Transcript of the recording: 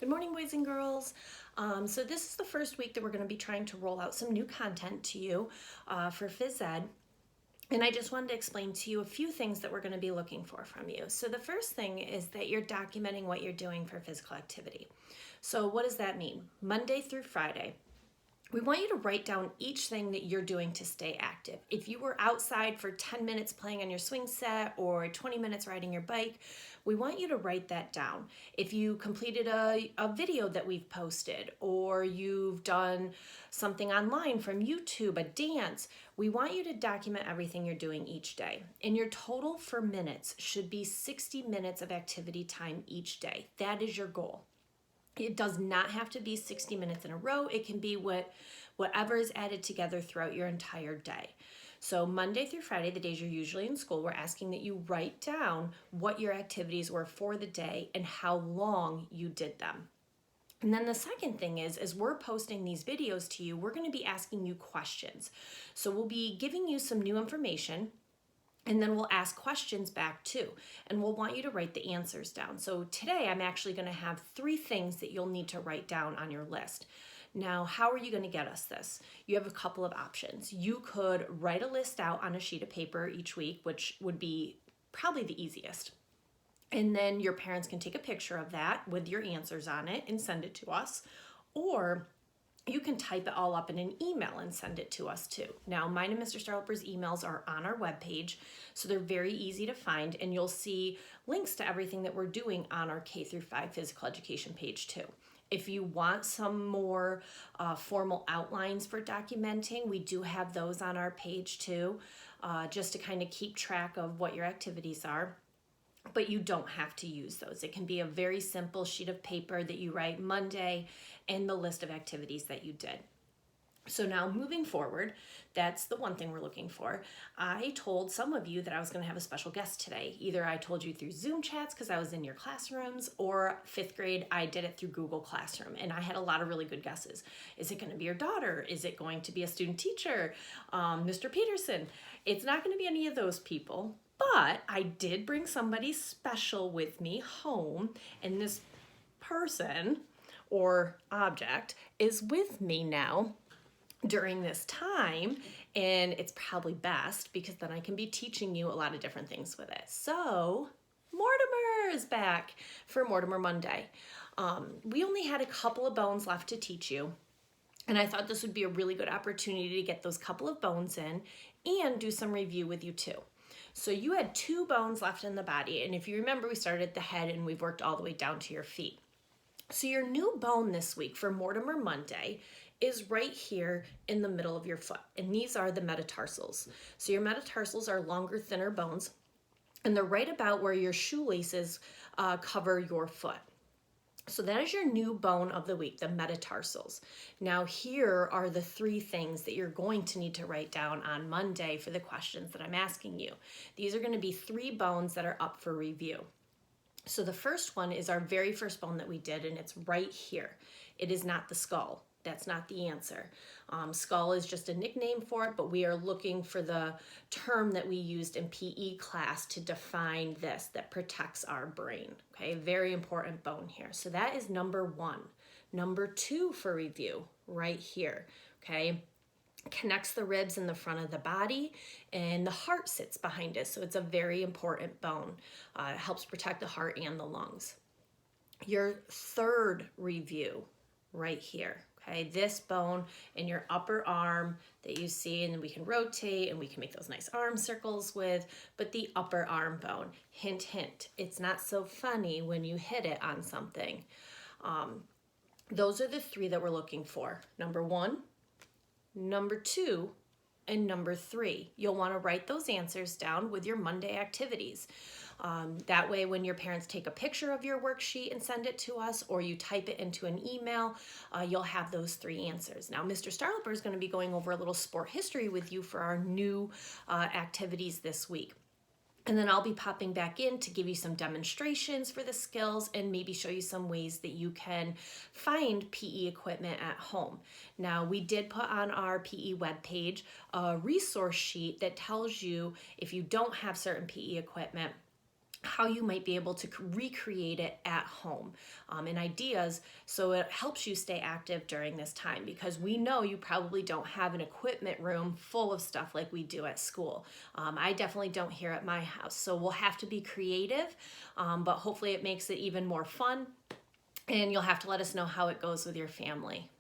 Good morning, boys and girls. So this is the first week that we're going to be trying to roll out some new content to you for phys ed. And I just wanted to explain to you a few things that we're going to be looking for from you. So the first thing is that you're documenting what you're doing for physical activity. So what does that mean? Monday through Friday, we want you to write down each thing that you're doing to stay active. If you were outside for 10 minutes playing on your swing set or 20 minutes riding your bike, we want you to write that down. If you completed a video that we've posted, or you've done something online from YouTube, a dance, we want you to document everything you're doing each day. And your total for minutes should be 60 minutes of activity time each day. That is your goal. It does not have to be 60 minutes in a row. It can be whatever is added together throughout your entire day. So Monday through Friday, the days you're usually in school, we're asking that you write down what your activities were for the day and how long you did them. And then the second thing is, as we're posting these videos to you, we're going to be asking you questions. So we'll be giving you some new information, and then we'll ask questions back too. And we'll want you to write the answers down. So today I'm actually going to have 3 things that you'll need to write down on your list. Now, how are you going to get us this? You have a couple of options. You could write a list out on a sheet of paper each week, which would be probably the easiest. And then your parents can take a picture of that with your answers on it and send it to us. Or you can type it all up in an email and send it to us too. Now, mine and Mr. Starloper's emails are on our webpage, so they're very easy to find, and you'll see links to everything that we're doing on our K-5 physical education page too. If you want some more formal outlines for documenting, we do have those on our page too, just to kind of keep track of what your activities are. But you don't have to use those. It can be a very simple sheet of paper that you write Monday and the list of activities that you did. So now moving forward, that's the one thing we're looking for. I told some of you that I was going to have a special guest today. Either I told you through Zoom chats because I was in your classrooms, or 5th grade, I did it through Google Classroom, and I had a lot of really good guesses. Is it going to be your daughter? Is it going to be a student teacher? Mr. Peterson? It's not going to be any of those people, but I did bring somebody special with me home, and this person or object is with me now during this time, and it's probably best because then I can be teaching you a lot of different things with it. So Mortimer is back for Mortimer Monday. We only had a couple of bones left to teach you, and I thought this would be a really good opportunity to get those couple of bones in and do some review with you too. So you had 2 bones left in the body, and if you remember, we started at the head and we've worked all the way down to your feet. So your new bone this week for Mortimer Monday is right here in the middle of your foot, and these are the metatarsals. So your metatarsals are longer, thinner bones, and they're right about where your shoelaces cover your foot. So that is your new bone of the week, the metatarsals. Now here are the 3 things that you're going to need to write down on Monday for the questions that I'm asking you. These are going to be 3 bones that are up for review. So the first one is our very first bone that we did, and it's right here. It is not the skull. That's not the answer. Skull is just a nickname for it, but we are looking for the term that we used in PE class to define this, that protects our brain. Okay, very important bone here. So that is number 1. Number 2 for review, right here, okay? Connects the ribs in the front of the body, and the heart sits behind it. So it's a very important bone. It helps protect the heart and the lungs. Your 3rd review, right here. Okay, this bone in your upper arm that you see, and then we can rotate and we can make those nice arm circles with, but the upper arm bone, hint, hint, it's not so funny when you hit it on something. Those are the 3 that we're looking for. Number 1, number 2, and number 3. You'll want to write those answers down with your Monday activities. That way, when your parents take a picture of your worksheet and send it to us, or you type it into an email, you'll have those 3 answers. Now, Mr. Starloper is going to be going over a little sport history with you for our new activities this week. And then I'll be popping back in to give you some demonstrations for the skills and maybe show you some ways that you can find PE equipment at home. Now, we did put on our PE webpage a resource sheet that tells you if you don't have certain PE equipment, how you might be able to recreate it at home, and ideas so it helps you stay active during this time, because we know you probably don't have an equipment room full of stuff like we do at school. I definitely don't here at my house, so we'll have to be creative, but hopefully it makes it even more fun, and you'll have to let us know how it goes with your family.